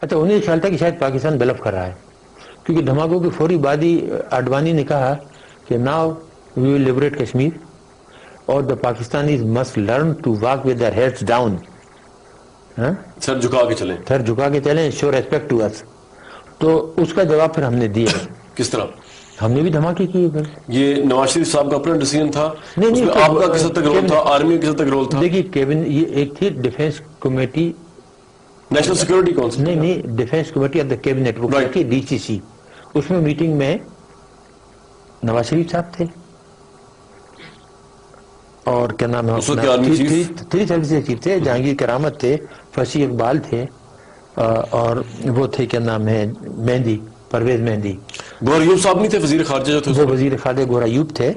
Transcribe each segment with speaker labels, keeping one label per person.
Speaker 1: اچھا انہیں خیال تھا کہ شاید پاکستان بلف کر رہا ہے، کیونکہ دھماکوں کے فوری بعد ہی اڈوانی نے کہا کہ now we will liberate Kashmir اور the Pakistanis must learn to walk with their heads down,
Speaker 2: سر جھکا کے چلیں،
Speaker 1: سر جھکا کے چلیں، شو ریسپیکٹ ٹو اس. تو اس کا جواب پھر ہم نے دیا.
Speaker 2: کس طرح؟
Speaker 1: ہم نے بھی دھماکے کیے پھر.
Speaker 2: یہ نواز شریف صاحب کا اپنا ڈیسیژن تھا؟
Speaker 1: نہیں
Speaker 2: اس
Speaker 1: نہیں،
Speaker 2: میں آپ کا کس حد تک رول تھا، آرمی کا کس حد تک رول تھا؟
Speaker 1: دیکھیے کیبنٹ یہ ایک تھی defence committee,
Speaker 2: national security council,
Speaker 1: نہیں defence committee of the cabinet وہ کی ڈی سی سی. اس میں میٹنگ میں نواز شریف صاحب تھے اور کیا نام ہے 3 سروسز چیف تھے، جہانگیر کرامت تھے، فصیح اقبال تھے، اور وہ تھے کیا نام ہے مہندی، پرویز مہندی.
Speaker 2: گوہر ایوب صاحب نہیں تھے وزیر خارجہ جو تھے؟
Speaker 1: وہ وزیر خارجہ گوہر ایوب تھے،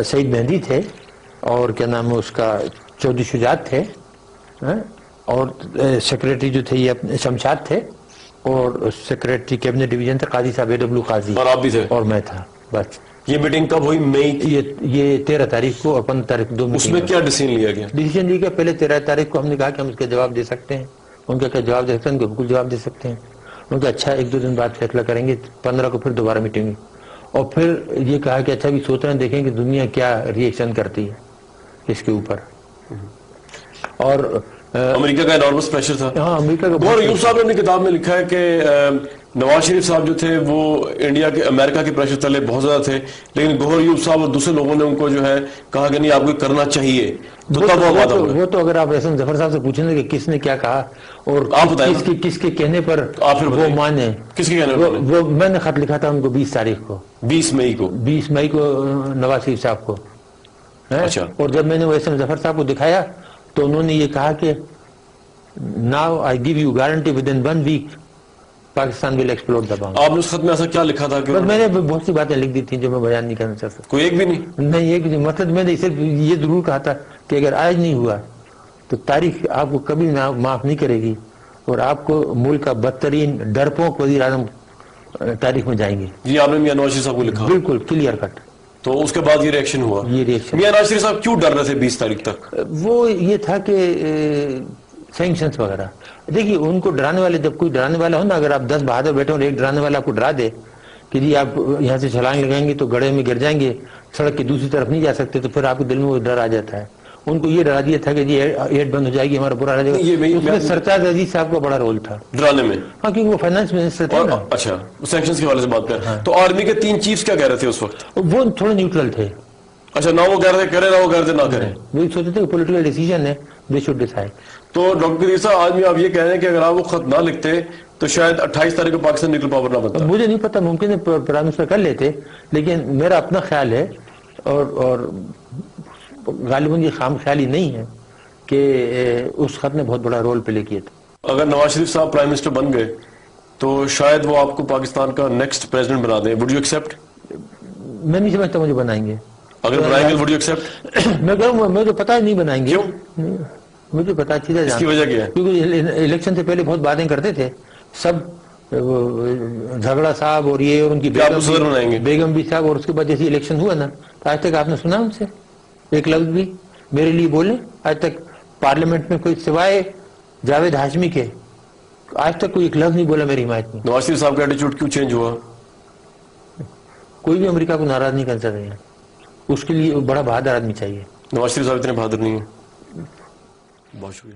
Speaker 1: سعید مہندی تھے، اور کیا نام ہے اس کا چودھری شجاعت تھے، اور سیکریٹری جو تھے یہ شمشاد تھے، اور سیکریٹری کیبنٹ ڈویژن تھے قاضی صاحب A.W. قاضی،
Speaker 2: اور آپ بھی تھے؟
Speaker 1: اور میں تھا. بس
Speaker 2: یہ میٹنگ کب ہوئی؟ مئی کی؟
Speaker 1: یہ 13 تاریخ کو اور 15 تاریخ 2
Speaker 2: اس میں کیا ڈیسیژن لیا گیا؟
Speaker 1: ڈیسیژن لیا گیا پہلے 13 تاریخ کو ہم نے کہا کہ ہم اس کا جواب دے سکتے ہیں. ان کا کیا جواب دے سکتے ہیں؟ ان کو بالکل جواب دے سکتے ہیں. ان کا اچھا 1-2 دن بعد فیصلہ کریں گے. 15 کو پھر دوبارہ میٹنگ ہوئی اور پھر یہ کہا کہ اچھا بھی سوچ رہے ہیں دیکھیں کہ دنیا کیا ری ایکشن کرتی ہے اس کے اوپر. اور
Speaker 2: امریکہ کا انارمس پریشر تھا.
Speaker 1: ہاں امریکہ کا.
Speaker 2: گوہر ایوب صاحب نے اپنی کتاب میں لکھا ہے کہ نواز شریف صاحب جو تھے وہ انڈیا کے امریکہ کے پریشر تلے بہت زیادہ تھے، لیکن گوہر ایوب صاحب اور دوسرے لوگوں نے ان کو جو ہے کہا کہ نہیں آپ کو کرنا چاہیے. تو تب وہ وعدہ ہوا.
Speaker 1: وہ تو اگر آپ احسن ظفر صاحب سے پوچھیں گے کہ کس نے کیا کہا اور کس کے کہنے پر وہ مانے.
Speaker 2: کس کے کہنے پر؟
Speaker 1: وہ میں نے خط لکھا تھا ان کو 20 تاریخ کو،
Speaker 2: 20 مئی کو
Speaker 1: نواز شریف صاحب کو.
Speaker 2: اچھا.
Speaker 1: اور جب میں نے احسن ظفر صاحب کو دکھایا تو انہوں نے یہ کہا کہ now I give you guarantee within 1 week Pakistan will explode the bomb.
Speaker 2: آپ نے اس خط میں ایسا کیا لکھا تھا؟
Speaker 1: بس میں نے بہت سی باتیں لکھ دی تھیں جو میں بیان نہیں کرنا چاہتا.
Speaker 2: کوئی ایک بھی نہیں؟
Speaker 1: نہیں ایک نہیں. مطلب میں نے صرف یہ ضرور کہا تھا کہ اگر آج نہیں ہوا تو تاریخ آپ کو کبھی معاف نہیں کرے گی اور آپ کو ملک کا بدترین ڈرپوک وزیر اعظم تاریخ میں جائیں گے.
Speaker 2: جی آپ نے میاں نواز شریف صاحب کو لکھا؟
Speaker 1: بالکل کلیئر کٹ.
Speaker 2: تو اس کے بعد یہ ریئیکشن ہوا؟
Speaker 1: یہ ریئیکشن.
Speaker 2: میاں نواز شریف صاحب کیوں ڈر رہے تھے 20 تاریخ تک؟
Speaker 1: وہ یہ تھا کہ سینکشنز وغیرہ. دیکھیے ان کو ڈرانے والے، جب کوئی ڈرانے والا ہو نا، اگر آپ 10 بہادر بیٹھے اور ایک ڈرانے والا آپ کو ڈرا دے کہ جی آپ یہاں سے چھلانگ لگائیں گے تو گڑھے میں گر جائیں گے، سڑک کی دوسری طرف نہیں جا سکتے، تو پھر آپ کے دل میں وہ ڈر آ جاتا ہے. ان کو یہ ڈرا دیا تھا کہ جی ایڈ بند ہو جائے گی، ہمارا برا رہ جائے گا. اس میں سرتاج عزیز صاحب کا بڑا رول تھا
Speaker 2: ڈرانے میں.
Speaker 1: ہاں کیونکہ وہ فائنانس منسٹر تھے نا.
Speaker 2: اچھا سینکشنز کے حوالے سے بات کریں تو آرمی کے 3 چیفز کیا کہہ رہے تھے اس وقت؟
Speaker 1: وہ تھوڑے نیوٹرل تھے.
Speaker 2: اچھا نہ وہ کہہ رہے تھے کریں، نہ وہ کہہ رہے تھے نہ کریں.
Speaker 1: وہی سوچتے تھے کہ پولیٹیکل ڈیسیژن ہے، دے شوڈ ڈیسائیڈ.
Speaker 2: تو ڈاکٹر قدیر صاحب آج بھی آپ یہ کہہ رہے ہیں کہ اگر آپ وہ خط نہ لکھتے تو شاید 28 تاریخ کو پاکستان نیوکل پاور نہ بنتا.
Speaker 1: مجھے نہیں پتا، ممکن ہے پرائم منسٹر کر لیتے، لیکن میرا اپنا خیال ہے اور غالباً یہ خام خیالی نہیں ہے کہ اس خط نے بہت بڑا رول پلے کیا تھا.
Speaker 2: اگر نواز شریف صاحب پرائم منسٹر بن گئے تو شاید وہ آپ کو پاکستان کا نیکسٹ پریزیڈنٹ بنا دیں. Would you accept?
Speaker 1: میں نہیں سمجھتا مجھے بنائیں گے.
Speaker 2: اگر بنائیں گے وڈ یو ایکسیپٹ؟
Speaker 1: میں کہوں گا مجھے پتا نہیں بنائیں گے.
Speaker 2: کیوں؟
Speaker 1: مجھے پتا اچھی طرح.
Speaker 2: اس کی وجہ کیا ہے؟
Speaker 1: کیونکہ الیکشن سے پہلے بہت باتیں کرتے تھے سب، جھگڑا صاحب اور یہ اور ان کی بیگم بھی صاحب، اور اس کے بعد جیسے الیکشن ہوا نا تو آج تک آپ نے سنا ان سے ایک لفظ بھی میرے لیے بولے؟ آج تک پارلیمنٹ میں کوئی سوائے جاوید ہاشمی کے آج تک کوئی ایک لفظ نہیں بولا میری حمایت میں.
Speaker 2: نواز شریف صاحب کا ایٹیچیوڈ کیوں چینج ہوا؟
Speaker 1: کوئی بھی امریکہ کو ناراض نہیں کر سکتے ہیں، اس کے لیے بڑا بہادر آدمی چاہیے.
Speaker 2: نواز شریف صاحب اتنے بہادر نہیں ہیں. بہت شکریہ.